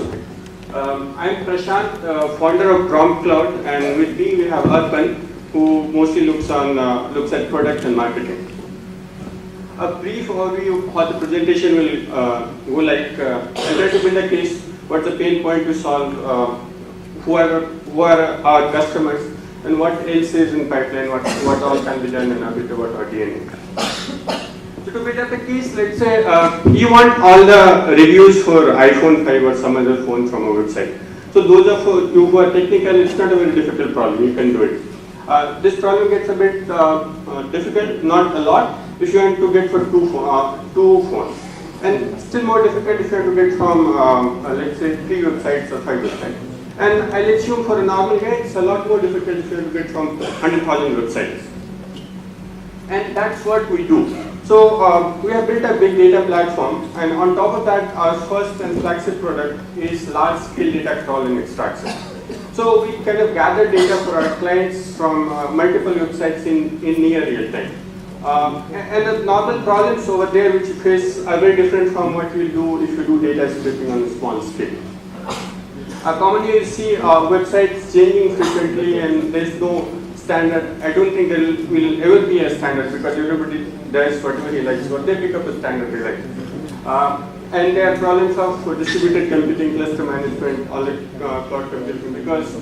of it. I'm Prashant, founder of PromptCloud, and with me we have Arpan, who mostly looks at product and marketing. A brief overview of how the presentation will go like. I'll try to build a case. What's the pain point to solve? Who are our customers, and what else is in pipeline? What all can be done, and a bit about our DNA. So to build up a case, let's say you want all the reviews for iPhone 5 or some other phone from a website. So those of you who are technical, it's not a very difficult problem. You can do it. This problem gets a bit difficult, not a lot, if you want to get for two phones. And still more difficult if you have to get from, let's say, 3 websites or 5 websites. And I'll assume for a normal guy, it's a lot more difficult if you have to get from 100,000 websites. And that's what we do. So we have built a big data platform, and on top of that, our first and flagship product is large-scale data crawl and extraction. So we kind of gather data for our clients from multiple websites in near real time. And the normal problems over there which you face are very different from what you'll do if you do data stripping on a small scale. Commonly you see websites changing frequently, and there's no standard. I don't think there will ever be a standard because everybody does whatever he likes, but they pick up a standard they like. And there are problems of distributed computing, cluster management, all the cloud computing, because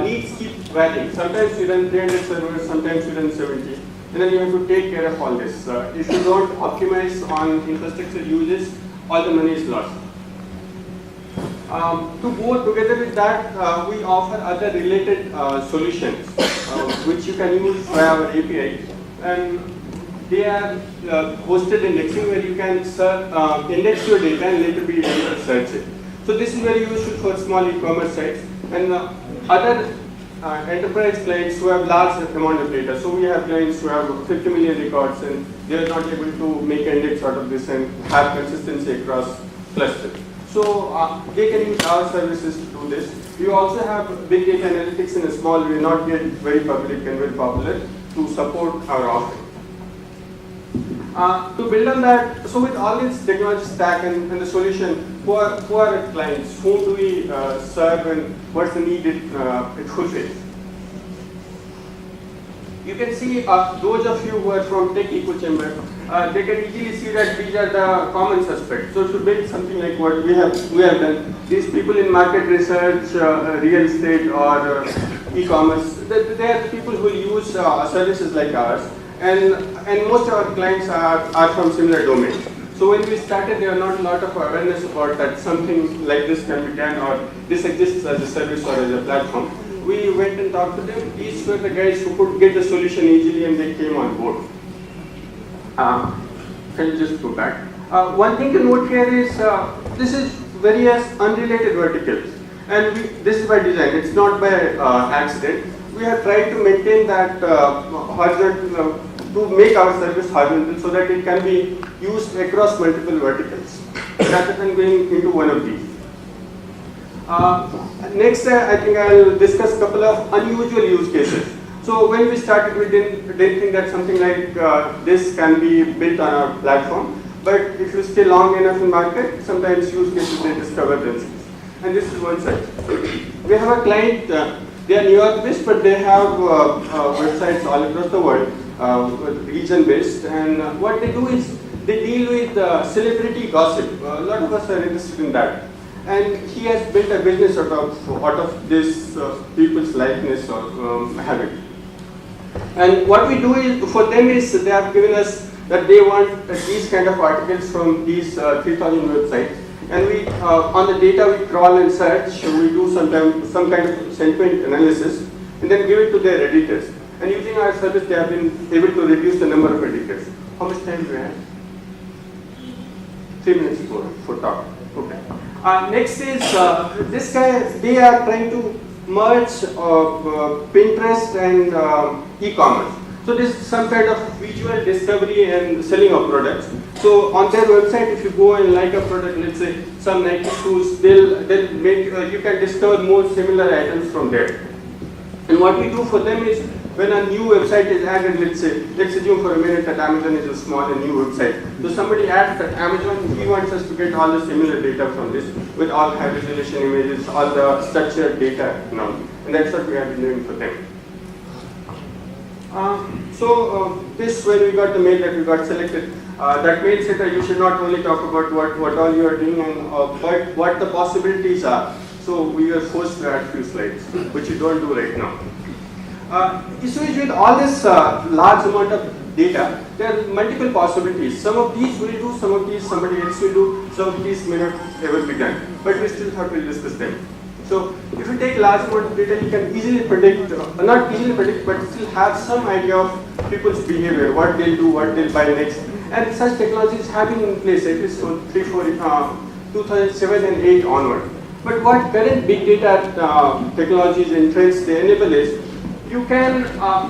needs keep varying. Sometimes you run 300 servers, sometimes you run 70, and then you have to take care of all this. If you don't optimize on infrastructure uses, all the money is lost. To go together with that, we offer other related solutions which you can use via our API, and they are hosted indexing where you can index your data and later be able to search it. So this is very useful for small e-commerce sites and other enterprise clients who have large amount of data. So we have clients who have 50 million records, and they are not able to make an index out of this and have consistency across clusters. So they can use our services to do this. We also have big data analytics in a small way, not yet very public and very popular, to support our offering. To build on that, so with all this technology stack and the solution, who are our clients? Whom do we serve, and what's the need it fulfills? You can see those of you who are from tech echo chamber, they can easily see that these are the common suspects. So to build something like what we have done, these people in market research, real estate, or e-commerce, they are the people who use services like ours, and most of our clients are from similar domains. So when we started, there were not a lot of awareness about that something like this can be done, or this exists as a service or as a platform. We went and talked to them. These were the guys who could get the solution easily, and they came on board. Can you just go back? One thing to note here is this is various unrelated verticals, and this is by design. It's not by accident. We have tried to maintain that horizontal, to make our service horizontal so that it can be used across multiple verticals, rather than going into one of these. Next, I think I'll discuss a couple of unusual use cases. So when we started, we didn't think that something like this can be built on our platform. But if you stay long enough in market, sometimes use cases they discover themselves. And this is one such. We have a client, they are New York based, but they have websites all across the world, region based. And what they do is they deal with celebrity gossip. A lot of us are interested in that. And he has built a business out of this people's likeness or habit. And what we do is for them is they have given us that they want these kind of articles from these 3,000 websites. And we on the data we crawl and search. We do some kind of sentiment analysis, and then give it to their editors. And using our service, they have been able to reduce the number of editors. How much time do we have? 3 minutes for talk. Okay. Next is this guy. They are trying to merge Pinterest and e-commerce. So this is some kind of visual discovery and selling of products. So on their website, if you go and like a product, let's say some Nike shoes, they'll make you can discover more similar items from there. And what we do for them is when a new website is added, let's assume for a minute that Amazon is a small and new website. So somebody adds that Amazon, he wants us to get all the similar data from this with all high resolution images, all the structured data, and that's what we have been doing for them. This, when we got the mail that we got selected, that mail said that you should not only talk about what all you are doing, but what the possibilities are. So we were forced to add few slides, which you don't do right now. Issues with all this large amount of data, there are multiple possibilities. Some of these we'll do, some of these somebody else will do, some of these may not ever be done. But we still thought we'll discuss them. So if you take large amount of data, you can easily predict, not easily predict, but still have some idea of people's behavior, what they'll do, what they'll buy next. And such technologies have been in place at least from 2007 and 8 onward. But what current big data technologies and trends they enable is, you can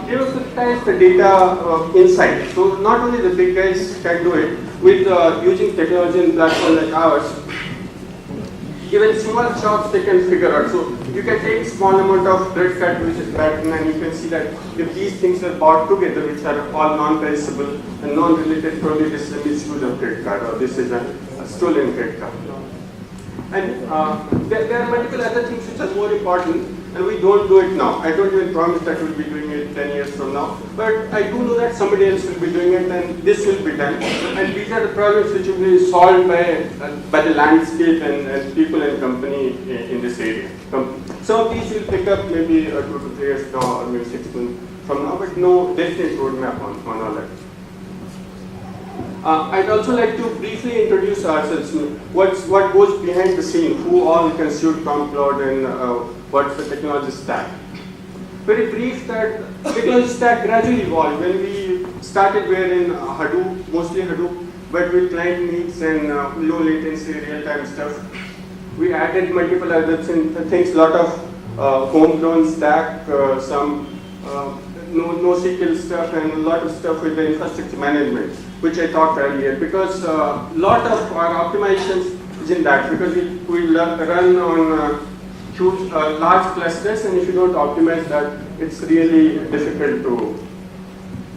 democratize the data inside. So not only the big guys can do it with using technology and platform like ours. Even small shops they can figure out. So you can take small amount of credit card usage pattern, and you can see that if these things are bought together, which are all non-perishable and non-related, probably this is a misuse of credit card, or this is a stolen credit card. And there are multiple other things which are more important, and we don't do it now. I don't even promise that we'll be doing it 10 years from now, but I do know that somebody else will be doing it, and this will be done. And these are the problems which will be solved by the landscape and people and company in this area. Some of these will pick up maybe 2 to 3 years now, or maybe 6 months from now, but no definite roadmap on all that. I'd also like to briefly introduce ourselves. What goes behind the scene? Who all consume PromptCloud, and what's the technology stack? Very brief, that technology stack gradually evolved. When we started, we were in Hadoop, mostly Hadoop, but with client needs and low latency, real-time stuff. We added multiple other things, lot of homegrown stack, some NoSQL stuff, and a lot of stuff with the infrastructure management, which I talked earlier, because a lot of our optimizations is in that, because we run on huge, large clusters, and if you don't optimize that, it's really difficult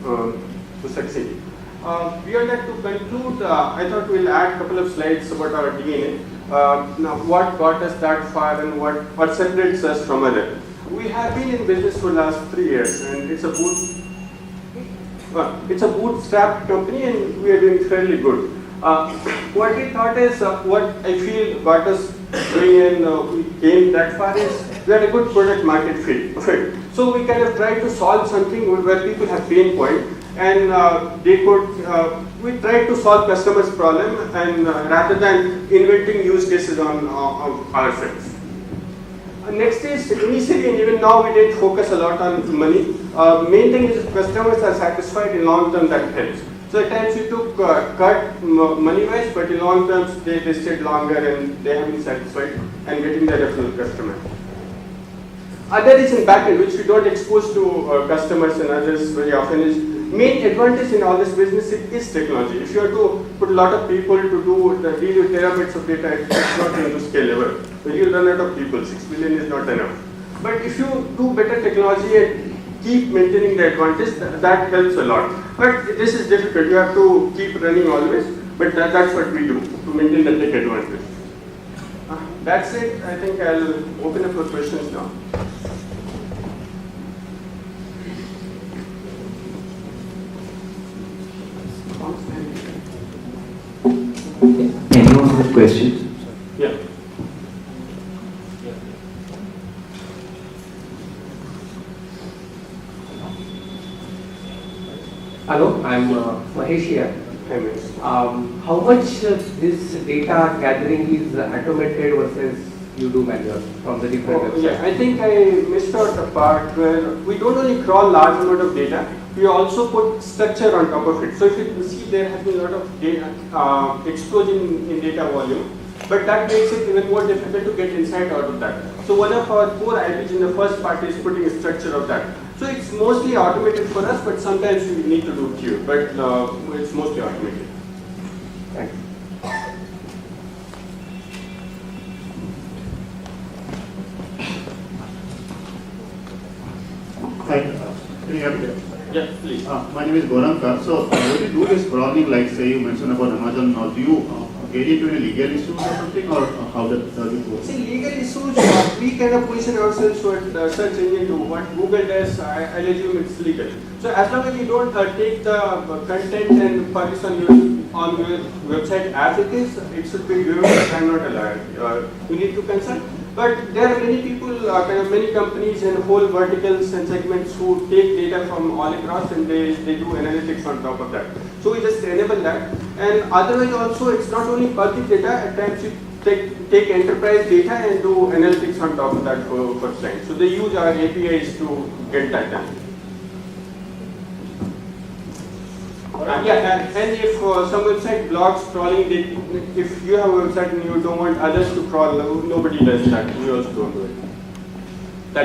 to succeed. Beyond that, to conclude, I thought we'll add a couple of slides about our DNA. Now, what got us that far, and what separates us from others. We have been in business for the last 3 years, and it's a bootstrap company, and we are doing fairly good. What we thought is, what I feel got us doing, and we came that far, is we had a good product market fit. So we kind of tried to solve something where people have pain point, and we tried to solve customers' problem, and rather than inventing use cases on ourselves. Next is, initially and even now, we didn't focus a lot on money. Main thing is, if customers are satisfied in long term, that helps. So at times we took cut money-wise, but in long terms they stayed longer and they have been satisfied and getting the referral customer. Other is in backend, which we don't expose to customers and others very often, is main advantage in all this business is technology. If you are to put a lot of people to deal with terabytes of data, it's not going to scale ever. So you'll run out of people. 6 billion is not enough. But if you do better technology and keep maintaining the advantage, that helps a lot. But this is difficult. You have to keep running always. But that's what we do to maintain the tech advantage. That's it. I think I'll open up for questions now. Anyone with questions? Yeah. Hello, I'm Mahesh here. Hi, Mahesh. How much this data gathering is automated versus you do manual from the different websites? Yeah, I think I missed out the part where we don't only crawl large amount of data, we also put structure on top of it. So if you see, there has been a lot of data explosion in data volume, but that makes it even more difficult to get insight out of that. So one of our core IPs in the first part is putting a structure of that. So it's mostly automated for us, but sometimes we need to do queue, but it's mostly automated. Thanks. Hi, you hear me? Yes, please. My name is Gorankar. So, when you do this crawling, like say you mentioned about Amazon, now do you get into any legal issues or something, or how does it work? See, legal issues, we kind of position ourselves what search engine do. What Google does, I assume it's legal. So as long as you don't take the content and publish on your website as it is, it should be viewed. I'm not a lawyer. You need to consult. But there are many people, kind of many companies and whole verticals and segments who take data from all across and they do analytics on top of that. So we just enable that. And otherwise also, it's not only public data, at times you take enterprise data and do analytics on top of that for clients. So they use our APIs to get that done. Yeah, and if some website blocks crawling, if you have a website and you don't want others to crawl, nobody does that. We also don't do it.